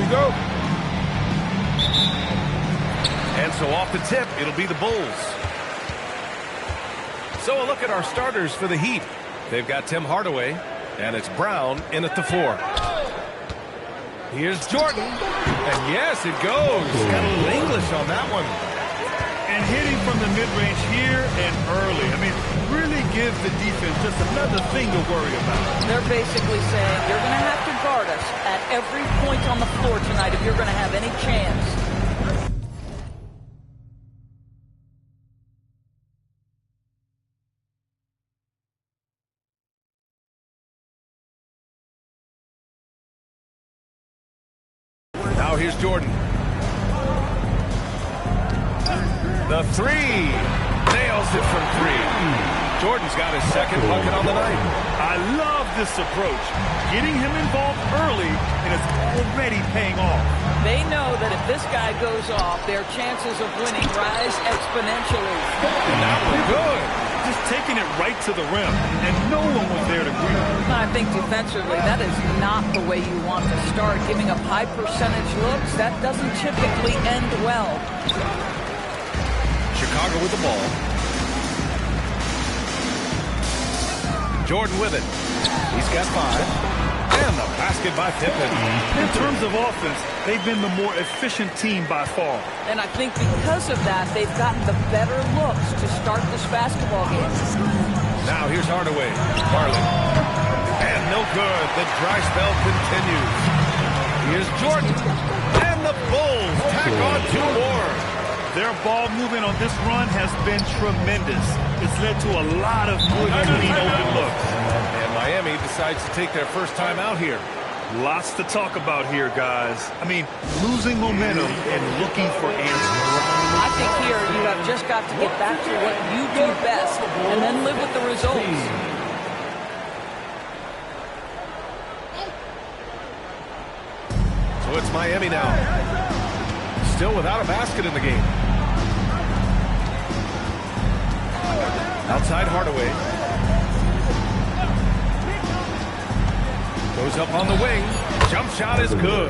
go. And so off the tip, it'll be the Bulls. So a look at our starters for the Heat. They've got Tim Hardaway, and it's Brown in at the 4. Here's Jordan, and yes, it goes. Got a little English on that one. And hitting from the mid-range here and early. I mean, really gives the defense just another thing to worry about. They're basically saying you're going to have to guard us at every point on the floor tonight if you're going to have any chance. Now here's Jordan. The 3. Nails it from 3. Jordan's got his second bucket on the night. I love this approach. Getting him involved early, and it's already paying off. They know that if this guy goes off, their chances of winning rise exponentially. And that was good. Just taking it right to the rim, and no one was there to greet him. I think defensively, that is not the way you want to start. Giving up high percentage looks, that doesn't typically end well. Chicago with the ball. Jordan with it. He's got 5. And the basket by Pippen. In terms of offense, they've been the more efficient team by far. And I think because of that, they've gotten the better looks to start this basketball game. Now here's Hardaway. Garland. And no good. The dry spell continues. Here's Jordan. And the Bulls tack on 2 more. Their ball movement on this run has been tremendous. It's led to a lot of good, clean, open looks. And Miami decides to take their first time out here. Lots to talk about here, guys. I mean, losing momentum and looking for answers. I think here you have just got to get back to what you do best and then live with the results. So it's Miami now. Still without a basket in the game. Outside Hardaway. Goes up on the wing. Jump shot is good.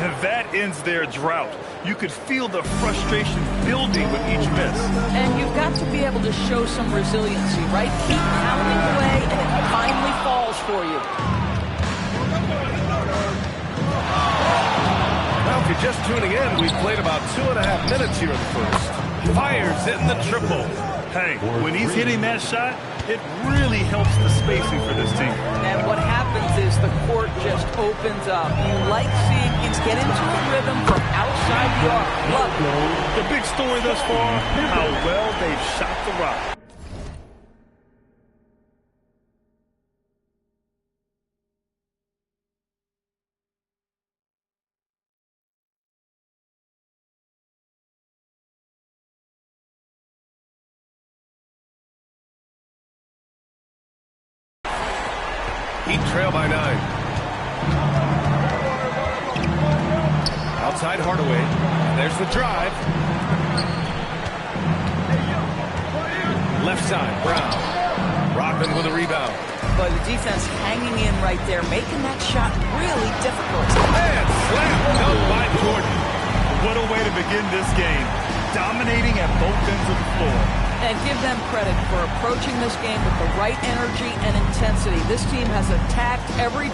And that ends their drought. You could feel the frustration building with each miss. And you've got to be able to show some resiliency, right? Keep pounding away, and it finally falls for you. Now, if you're just tuning in, we've played about 2.5 minutes here in the first. Fires hitting the triple. Hey, when he's hitting that shot, it really helps the spacing for this team. And what happens is the court just opens up. You like seeing him get into a rhythm from outside the arc. Love it. The big story thus far, how well they've shot the rock. Heat trail by 9. Outside Hardaway. There's the drive. Left side, Brown. Rodman with a rebound. But the defense hanging in right there, making that shot really difficult. And slam dunk by Jordan. What a way to begin this game. Dominating at both ends of the floor. And give them credit for approaching this game with the right energy and intensity. This team has attacked every...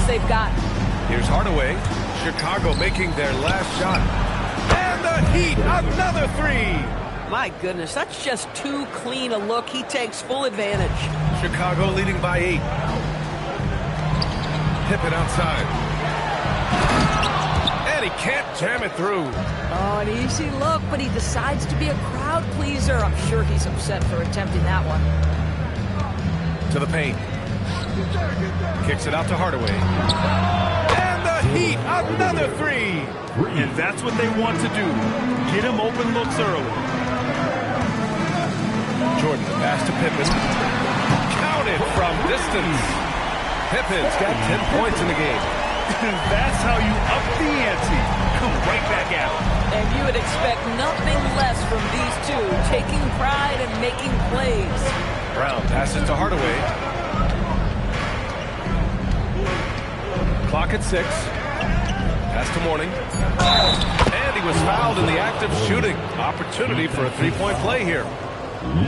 they've got. Here's Hardaway. Chicago making their last shot. And the Heat, another three. My goodness, that's just too clean a look. He takes full advantage. Chicago leading by 8. Pippen outside. And he can't jam it through. Oh, an easy look, but he decides to be a crowd pleaser. I'm sure he's upset for attempting that one. To the paint. Kicks it out to Hardaway. And the Heat, another three. And that's what they want to do. Get him open looks early. Jordan, pass to Pippen. Counted from distance. Pippen's got 10 points in the game. That's how you up the ante. Come right back out. And you would expect nothing less from these two, taking pride and making plays. Brown passes to Hardaway. Clock at 6. Pass to Mourning. And he was fouled in the act of shooting. Opportunity for a three-point play here.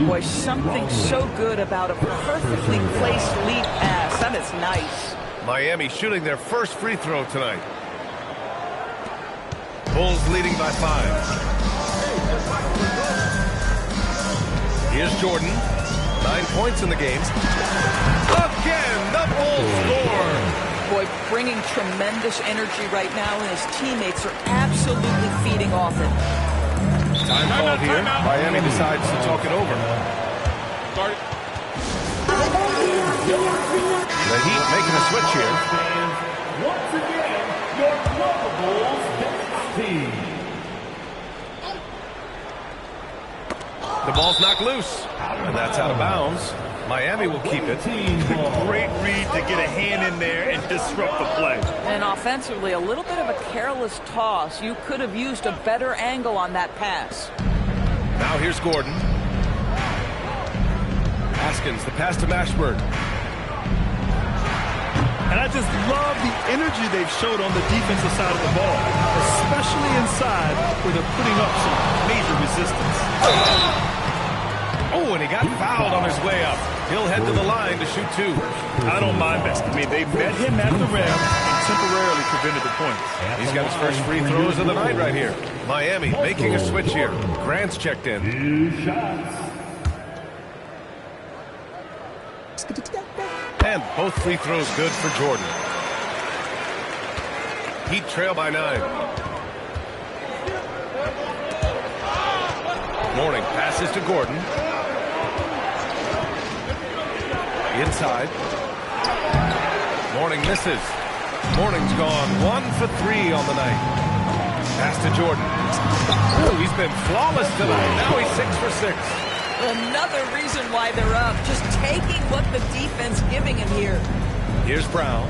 Boy, something so good about a perfectly placed lead pass. That is nice. Miami shooting their first free throw tonight. Bulls leading by 5. Here's Jordan. 9 points in the game. Again, the Bulls score. Boy, bringing tremendous energy right now, and his teammates are absolutely feeding off it. Time call here. Miami decides to talk it over. The Heat making a switch here. Once again, your Bulls team. The ball's knocked loose, and that's out of bounds. Miami will keep it. Great read to get a hand in there and disrupt the play. And offensively, a little bit of a careless toss. You could have used a better angle on that pass. Now here's Gordon. Haskins, the pass to Mashburn. And I just love the energy they've showed on the defensive side of the ball, especially inside where they're putting up some major resistance. Oh, and he got fouled on his way up. He'll head to the line to shoot 2. I don't mind that. I mean, they met him at the rim and temporarily prevented the points. He's got his first free throws of the night right here. Miami making a switch here. Grant's checked in. 2 shots. And both free throws good for Jordan. Heat trail by 9. Mourning passes to Gordon. Inside. Mourning misses. Mourning's gone 1 for 3 on the night. Pass to Jordan. Oh, he's been flawless tonight. Now he's 6 for 6. Another reason why they're up, just taking what the defense giving him here. Here's Brown.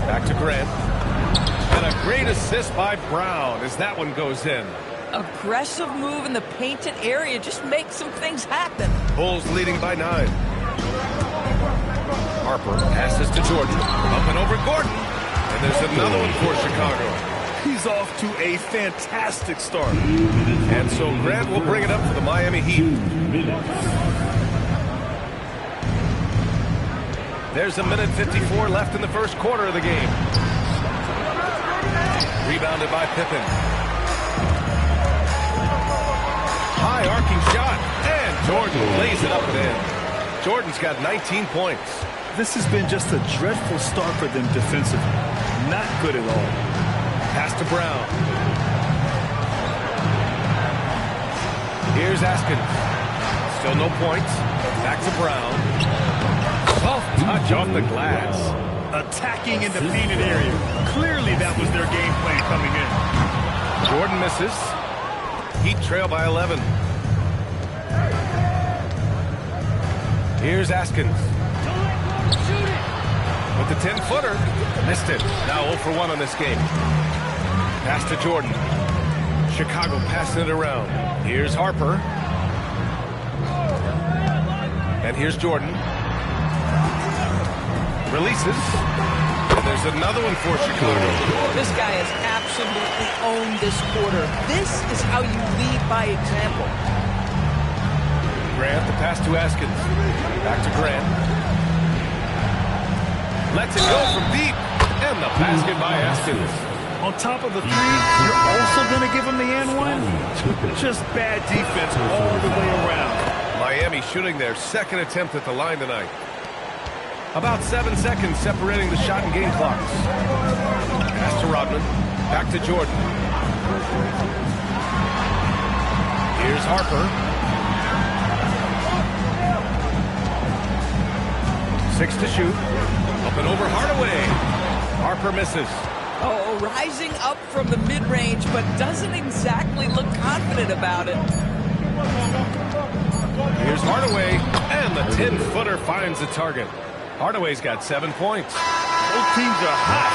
Back to Grant. And a great assist by Brown as that one goes in. Aggressive move in the painted area, just make some things happen. Bulls leading by 9. Harper passes to Jordan. Up and over Gordon. And there's another one for Chicago. He's off to a fantastic start. And so Grant will bring it up for the Miami Heat. There's a minute 54 left in the first quarter of the game. Rebounded by Pippen. High arcing shot. And Jordan lays it up and in. Jordan's got 19 points. This has been just a dreadful start for them defensively. Not good at all. Pass to Brown. Here's Haskins. Still no points. Back to Brown. Soft touch off the glass. Attacking in the painted area. Clearly that was their game plan coming in. Jordan misses. Heat trail by 11. Here's Haskins. With the 10-footer. Missed it. Now 0 for 1 on this game. Pass to Jordan. Chicago passing it around. Here's Harper. And here's Jordan. Releases. And there's another one for Chicago. This guy has absolutely owned this quarter. This is how you lead by example. Grant, the pass to Haskins. Back to Grant. Lets it go from deep. And the basket by Askins. On top of the three, you're also going to give him the and one? Just bad defense all the way around. Miami shooting their second attempt at the line tonight. About 7 seconds separating the shot and game clocks. Pass to Rodman. Back to Jordan. Here's Harper. 6 to shoot. Up and over Hardaway. Harper misses. Oh, rising up from the mid-range, but doesn't exactly look confident about it. Here's Hardaway, and the 10-footer finds the target. Hardaway's got 7 points. Both teams are hot.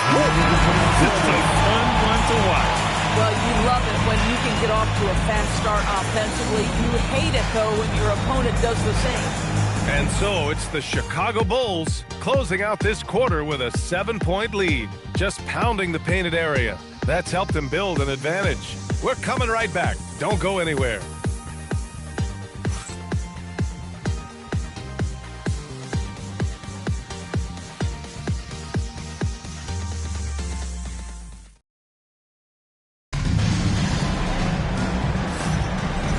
This is a fun one to watch. Well, you love it when you can get off to a fast start offensively. You hate it, though, when your opponent does the same. And so it's the Chicago Bulls closing out this quarter with a 7-point lead, just pounding the painted area. That's helped them build an advantage. We're coming right back. Don't go anywhere.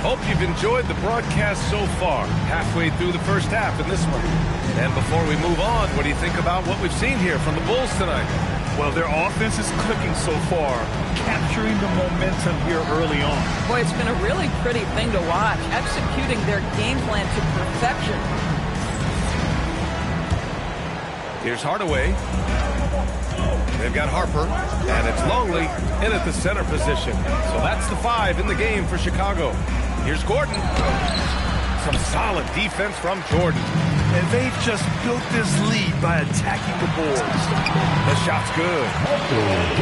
Hope you've enjoyed the broadcast so far, halfway through the first half in this one. And before we move on, what do you think about what we've seen here from the Bulls tonight? Well, their offense is clicking so far, capturing the momentum here early on. Boy, it's been a really pretty thing to watch, executing their game plan to perfection. Here's Hardaway. They've got Harper, and it's Longley in at the center position. So that's the 5 in the game for Chicago. Here's Gordon. Some solid defense from Jordan. And they've just built this lead by attacking the boards. The shot's good.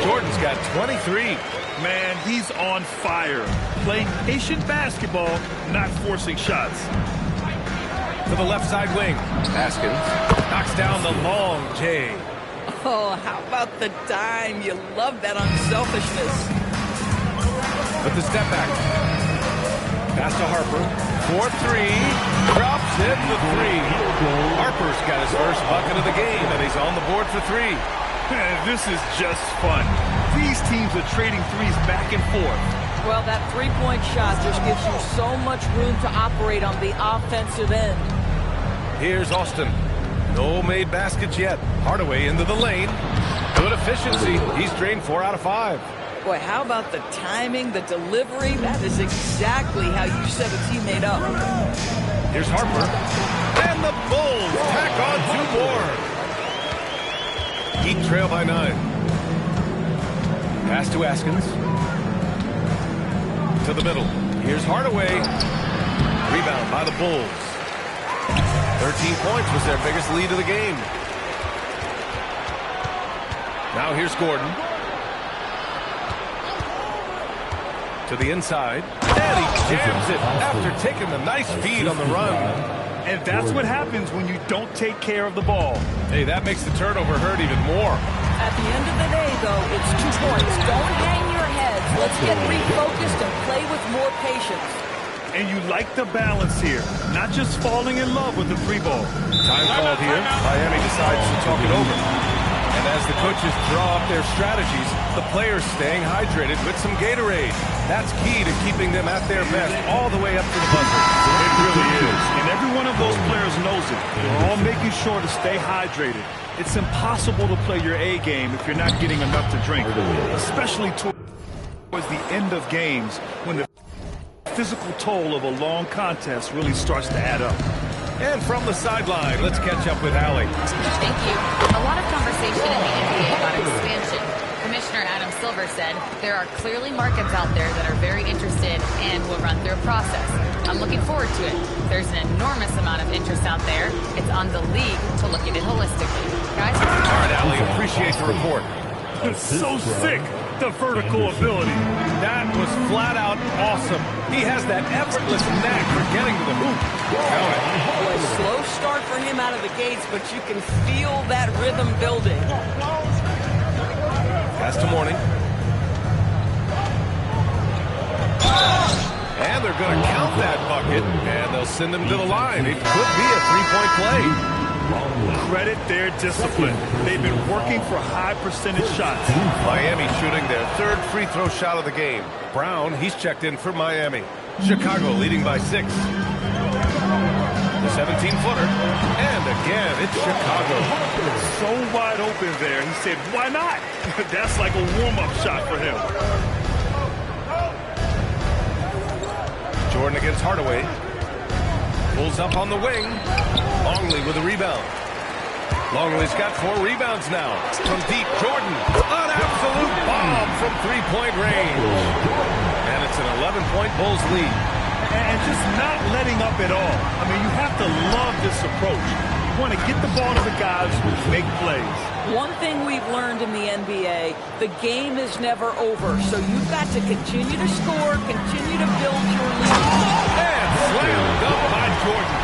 Jordan's got 23. Man, he's on fire. Playing patient basketball, not forcing shots. To the left side wing. Askins knocks down the long J. Oh, how about the dime? You love that unselfishness. With the step back. Pass to Harper. 4-3. Drops in the 3. Harper's got his first bucket of the game, and he's on the board for 3. Man, this is just fun. These teams are trading threes back and forth. Well, that three-point shot just gives you so much room to operate on the offensive end. Here's Austin. No made baskets yet. Hardaway into the lane. Good efficiency. He's drained 4 out of 5. Boy, how about the timing, the delivery? That is exactly how you set a teammate up. Here's Harper. And the Bulls tack on 2 more. Heat trail by 9. Pass to Askins. To the middle. Here's Hardaway. Rebound by the Bulls. 13 points was their biggest lead of the game. Now here's Gordon. To the inside. And he jams it after taking the nice feed on the run. And that's what happens when you don't take care of the ball. Hey, that makes the turnover hurt even more. At the end of the day, though, it's 2 points. Don't hang your heads. Let's get refocused and play with more patience. And you like the balance here, not just falling in love with the free ball. Time called here. Miami decides to talk it over. And as the coaches draw up their strategies, the players staying hydrated with some Gatorade. That's key to keeping them at their best all the way up to the buzzer. It really is. And every one of those players knows it. They're all making sure to stay hydrated. It's impossible to play your A game if you're not getting enough to drink, especially towards the end of games when the physical toll of a long contest really starts to add up. And from the sideline, let's catch up with Allie. Thank you. A lot of conversation in the NBA about expansion. Commissioner Adam Silver said there are clearly markets out there that are very interested and will run through a process. I'm looking forward to it. There's an enormous amount of interest out there. It's on the league to look at it holistically. Guys? All right, Allie, appreciate the report. It's so sick, the vertical ability. That was flat out awesome. He has that effortless knack for getting to the hoop. A slow start for him out of the gates, but you can feel that rhythm building. Pass to Mourning. And they're going to count that bucket, and they'll send him to the line. It could be a 3-point play. Credit their discipline. They've been working for high percentage shots. Miami shooting their third free throw shot of the game. Brown, he's checked in for Miami. Chicago leading by 6. The 17-footer. And again, it's Chicago. So wide open there. He said, why not? That's like a warm-up shot for him. Jordan against Hardaway. Pulls up on the wing. Longley with a rebound. Longley's got 4 rebounds now. From deep, Jordan. An absolute bomb from three-point range. And it's an 11-point Bulls lead. And just not letting up at all. I mean, you have to love this approach. You want to get the ball to the guys who make plays. One thing we've learned in the NBA, the game is never over. So you've got to continue to score, continue to build your lead. And slammed up by Jordan.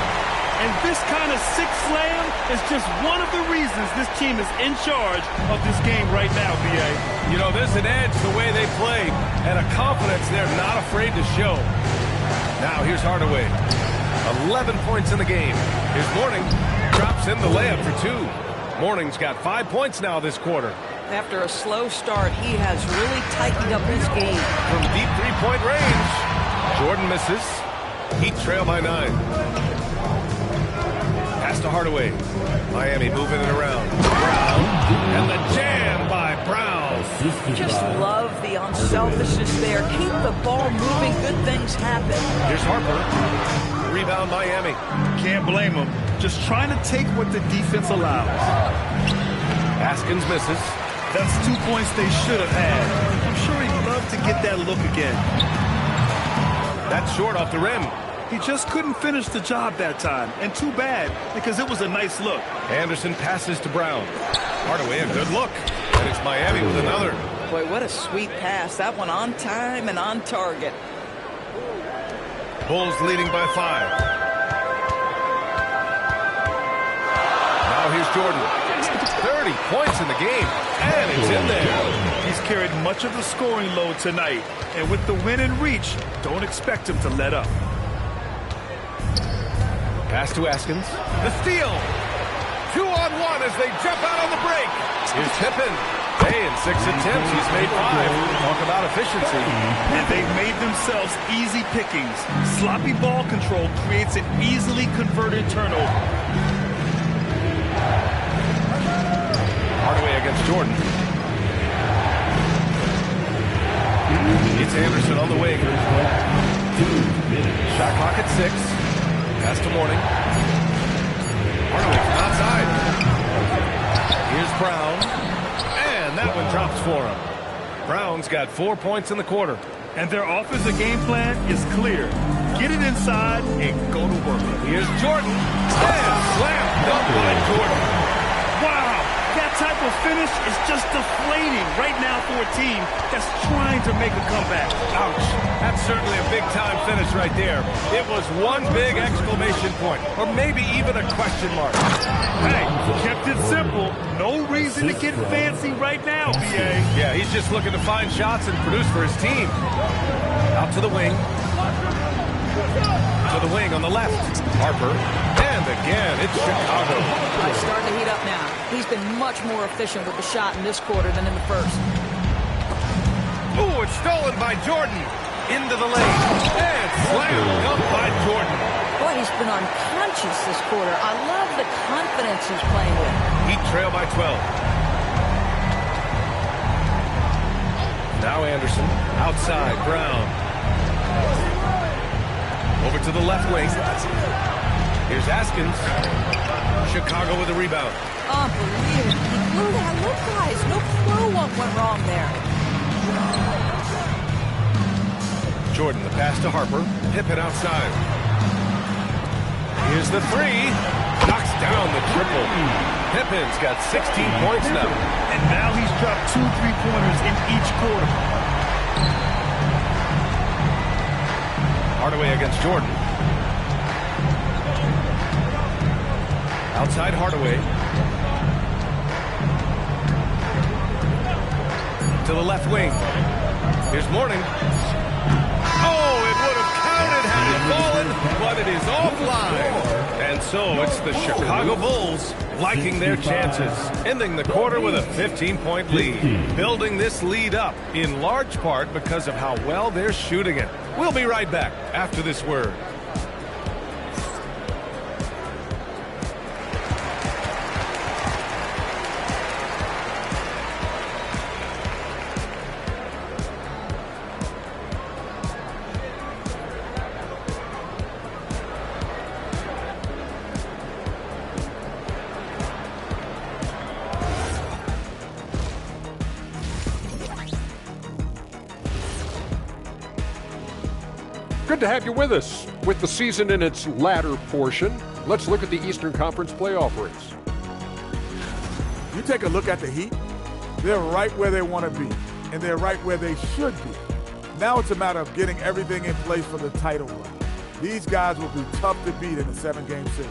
And this kind of sick slam is just one of the reasons this team is in charge of this game right now, B.A. You know, there's an edge the way they play and a confidence they're not afraid to show. Now here's Hardaway. 11 points in the game. Here's Mourning. Drops in the layup for 2. Mourning's got 5 points now this quarter. After a slow start, he has really tightened up his game. From deep three-point range, Jordan misses. Heat trail by 9. Pass to Hardaway. Miami moving it around. Brown. And the jam by Brown. Just love the unselfishness there. Keep the ball moving. Good things happen. Here's Harper. Rebound Miami. Can't blame them. Just trying to take what the defense allows. Askins misses. That's 2 points they should have had. I'm sure he'd love to get that look again. That's short off the rim. He just couldn't finish the job that time. And too bad, because it was a nice look. Anderson passes to Brown. Hardaway, a good look. And it's Miami with another. Boy, what a sweet pass. That one on time and on target. Bulls leading by 5. Now here's Jordan. 30 points in the game. And it's in there. He's carried much of the scoring load tonight. And with the win in reach, don't expect him to let up. Pass to Askins. The steal. 2-on-1 as they jump out on the break. Here's Pippen. Hey, in 6 attempts, he's made 5. Talk about efficiency. And they've made themselves easy pickings. Sloppy ball control creates an easily converted turnover. Hardaway against Jordan. It's Anderson on the wing. 2 minutes. Shot clock at 6. Pass to Mourning. Hardaway from outside. Here's Brown. And that one drops for him. Brown's got 4 points in the quarter. And their offensive game plan is clear. Get it inside and go to work. Here's Jordan. And slammed up by Jordan. Wow, that type of finish is just deflating right now for a team that's trying to make a comeback. Ouch. That's certainly a big-time finish right there. It was one big exclamation point, or maybe even a question mark. Hey, kept it simple. No reason to get fancy right now, B.A. Yeah, he's just looking to find shots and produce for his team. Out to the wing. To the wing on the left. Harper. And again, it's Chicago. He's starting to heat up now. He's been much more efficient with the shot in this quarter than in the first. Ooh, it's stolen by Jordan. Into the lane. And slammed up by Jordan. Boy, he's been unconscious this quarter. I love the confidence he's playing with. Heat trail by 12. Now Anderson. Outside, Brown. Over to the left wing. Here's Askins. Chicago with a rebound. Unbelievable. He blew that look, guys. No clue what went wrong there. Jordan, the pass to Harper. Pippen outside. Here's the 3. Knocks down the triple. Pippen's got 16 points now. And now he's dropped 2 3-pointers in each quarter. Hardaway against Jordan. Outside Hardaway. To the left wing. Here's Mourning. Oh, it would have counted had it fallen, but it is offline. And So it's the Chicago Bulls liking their chances, ending the quarter with a 15-point lead, building this lead up in large part because of how well they're shooting it. We'll be right back after this word. Good to have you with us. With the season in its latter portion, let's look at the Eastern Conference playoff race. You take a look at the Heat, they're right where they want to be, and they're right where they should be. Now it's a matter of getting everything in place for the title run. These guys will be tough to beat in a 7-game series.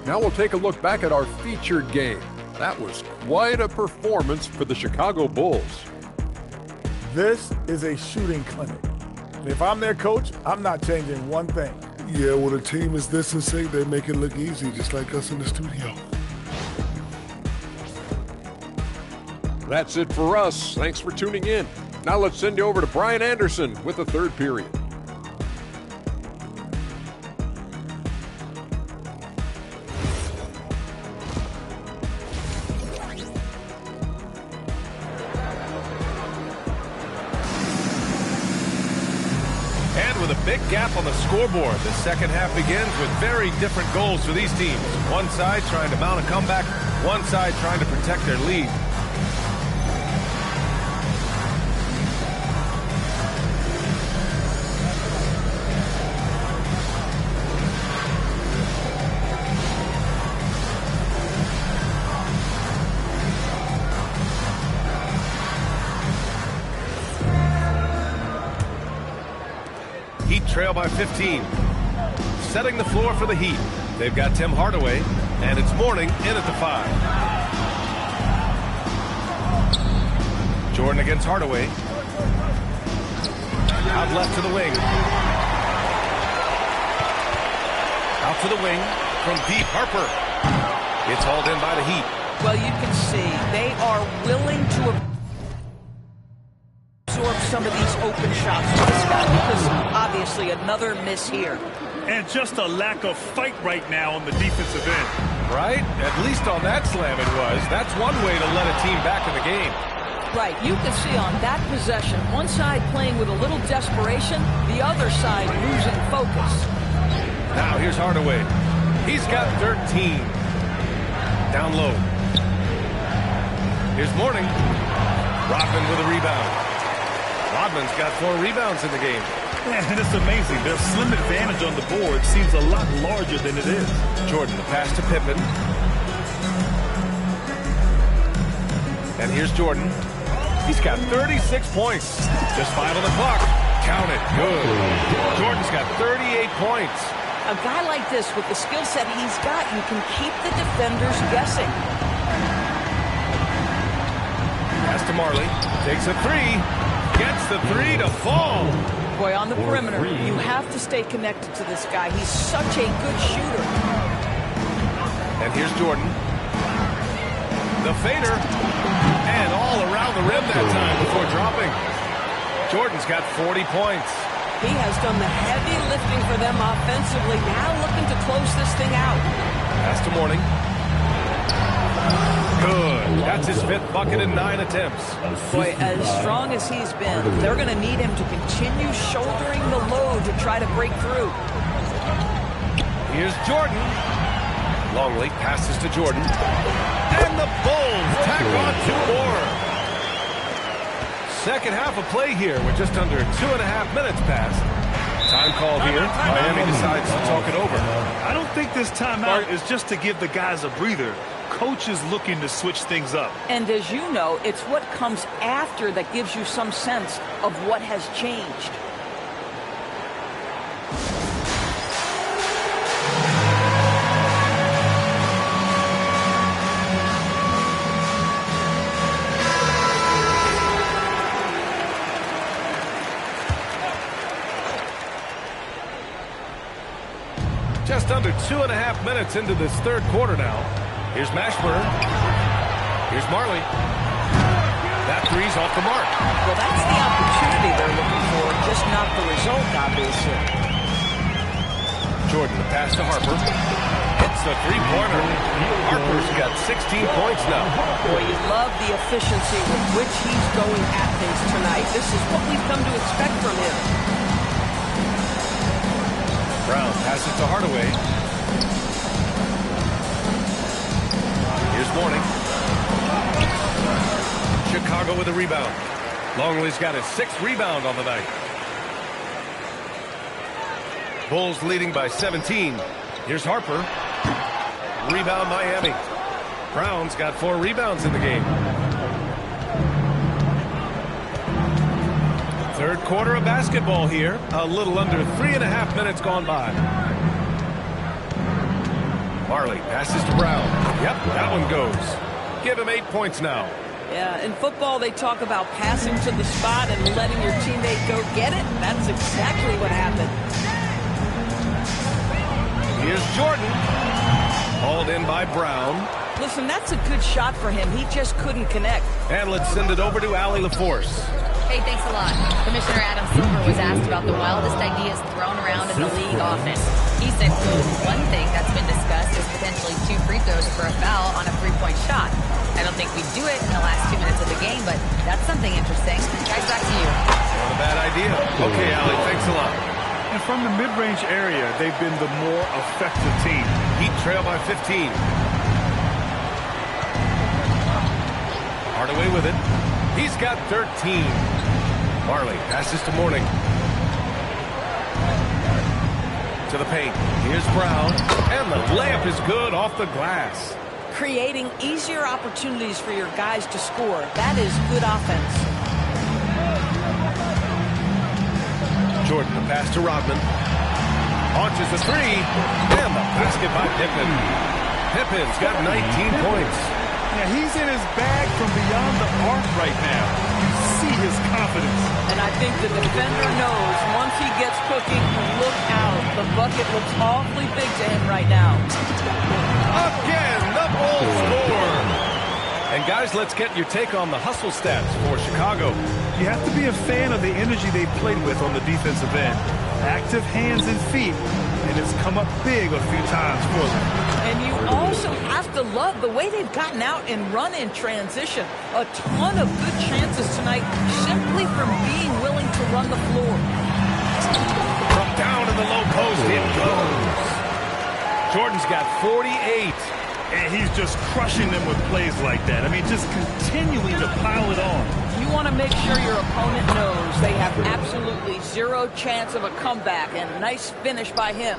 Now we'll take a look back at our featured game. That was quite a performance for the Chicago Bulls. This is a shooting clinic. If I'm their coach, I'm not changing one thing. Yeah, when a team is this in sync, they make it look easy, just like us in the studio. That's it for us. Thanks for tuning in. Now let's send you over to Brian Anderson with the third period. With a big gap on the scoreboard, the second half begins with very different goals for these teams. One side trying to mount a comeback, one side trying to protect their lead. Heat trail by 15. Setting the floor for the Heat. They've got Tim Hardaway, and it's Mourning in at the 5. Jordan against Hardaway. Out left to the wing. Out to the wing from deep. Harper. It's hauled in by the Heat. Well, you can see they are willing to absorb some of these open shots from this guy because obviously another miss here. And just a lack of fight right now on the defensive end. Right? At least on that slam it was. That's one way to let a team back in the game. Right, you can see on that possession, one side playing with a little desperation, the other side losing focus. Now here's Hardaway. He's got 13. Down low. Here's Mourning. Rodman with a rebound. Rodman's got 4 rebounds in the game. Yeah, and it's amazing. Their slim advantage on the board seems a lot larger than it is. Jordan, the pass to Pippen. And here's Jordan. He's got 36 points. Just 5 on the clock. Count it. Good. Jordan's got 38 points. A guy like this, with the skill set he's got, you can keep the defenders guessing. Pass to Marley. Takes a 3. Gets the 3 to fall. Boy, on the perimeter, you have to stay connected to this guy. He's such a good shooter. And here's Jordan. The fader. And all around the rim that time before dropping. Jordan's got 40 points. He has done the heavy lifting for them offensively. Now looking to close this thing out. Pass to Mourning. Good. That's his 5th bucket in 9 attempts. Boy, as strong as he's been, they're going to need him to continue shouldering the load to try to break through. Here's Jordan. Longley passes to Jordan. And the Bulls tack on 2 more. Second half of play here with just under 2.5 minutes passed. Time call here. Miami decides to talk it over. I don't think this timeout is just to give the guys a breather. Coach is looking to switch things up. And as you know, it's what comes after that gives you some sense of what has changed. Just under 2.5 minutes into this third quarter now. Here's Mashburn. Here's Marley. That three's off the mark. Well, that's the opportunity they're looking for, just not the result, obviously. Jordan, the pass to Harper. Hits the three-pointer. Harper's got 16 points now. Boy, you love the efficiency with which he's going at things tonight. This is what we've come to expect from him. Brown passes to Hardaway. Here's Mourning. Chicago with a rebound. Longley's got his 6th rebound on the night. Bulls leading by 17. Here's Harper. Rebound Miami. Brown's got 4 rebounds in the game. Third quarter of basketball here. A little under 3.5 minutes gone by. Marley passes to Brown. Yep, that one goes. Give him 8 points now. Yeah, in football they talk about passing to the spot and letting your teammate go get it. That's exactly what happened. Here's Jordan. Hauled in by Brown. Listen, that's a good shot for him. He just couldn't connect. And let's send it over to Allie LaForce. Hey, thanks a lot. Commissioner Adam Silver was asked about the wildest ideas thrown around in the league often. He said, quote, one thing that's been discussed is potentially 2 free throws for a foul on a 3-point shot. I don't think we'd do it in the last 2 minutes of the game, but that's something interesting. Guys, back to you. Not a bad idea. Okay, Allie, thanks a lot. And from the mid-range area, they've been the more effective team. Heat trail by 15. Hardaway with it. He's got 13. Marley passes to Mourning. To the paint. Here's Brown. And the layup is good off the glass. Creating easier opportunities for your guys to score. That is good offense. Jordan, the pass to Rodman. Launches the 3. And the basket by Pippen. Pippen's got 19 points. Yeah, he's in his bag from beyond the arc right now. You see his confidence. And I think the defender knows once he gets cooking, look out. The bucket looks awfully big to him right now. Again, the Bulls score. And guys, let's get your take on the hustle stats for Chicago. You have to be a fan of the energy they played with on the defensive end. Active hands and feet, and it's come up big a few times for them. And you also have to love the way they've gotten out and run in transition. A ton of good chances tonight simply from being willing to run the floor. From down in the low post, it goes. Jordan's got 48. And he's just crushing them with plays like that. I mean, just continuing to pile it on. You want to make sure your opponent knows they have absolutely 0 chance of a comeback, and nice finish by him.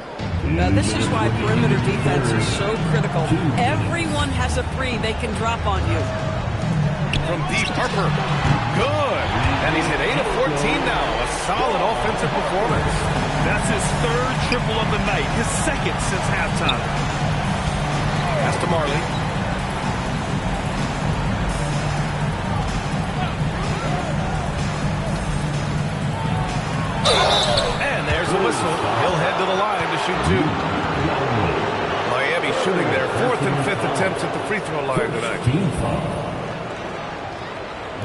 This is why perimeter defense is so critical. Everyone has a 3 they can drop on you. From deep, Harper. Good. And he's hit 8 of 14 now. A solid offensive performance. That's his 3rd triple of the night, his 2nd since halftime. Pass to Marley. And there's a whistle. He'll head to the line to shoot 2. Miami shooting their 4th and 5th attempts at the free throw line tonight.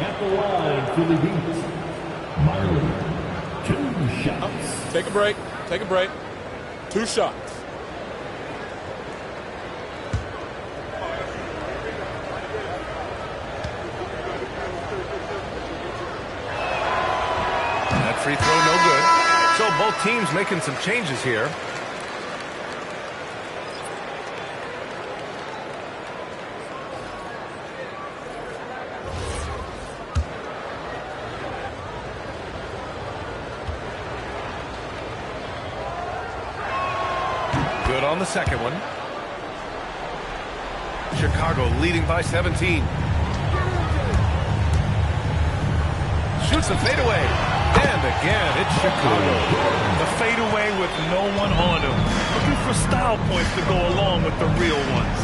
At the line for the Heat, Marley, 2 shots. Take a break. Take a break. 2 shots. That free throw no good. So both teams making some changes here. Good on the second one. Chicago leading by 17. Shoots a fadeaway. And again, it's Chicago. The fadeaway with no one on him. Looking for style points to go along with the real ones.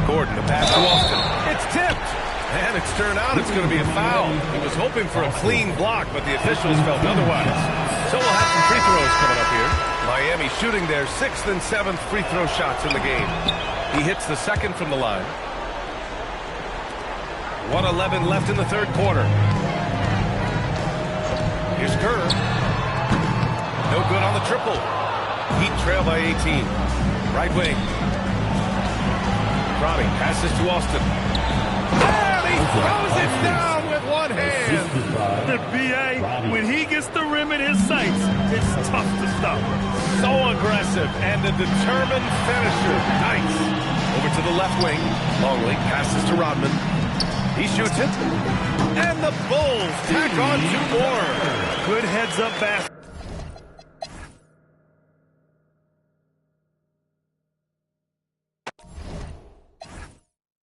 Gordon, the pass to Austin. It's tipped. And it's turned out it's going to be a foul. He was hoping for a clean block, but the officials felt otherwise. So So we'll have some free throws coming up here. Miami shooting their 6th and 7th free throw shots in the game. He hits the second from the line. 1:11 left in the third quarter. Here's Kerr. No good on the triple. Heat trail by 18. Right wing. Robbie passes to Austin. And he throws it down with one hand. The BA, when he gets the rim in his sights, it's tough to stop. So aggressive and a determined finisher. Nice. Over to the left wing. Longley passes to Rodman. He shoots it. And the Bulls tack on 2 more. Good heads-up basket.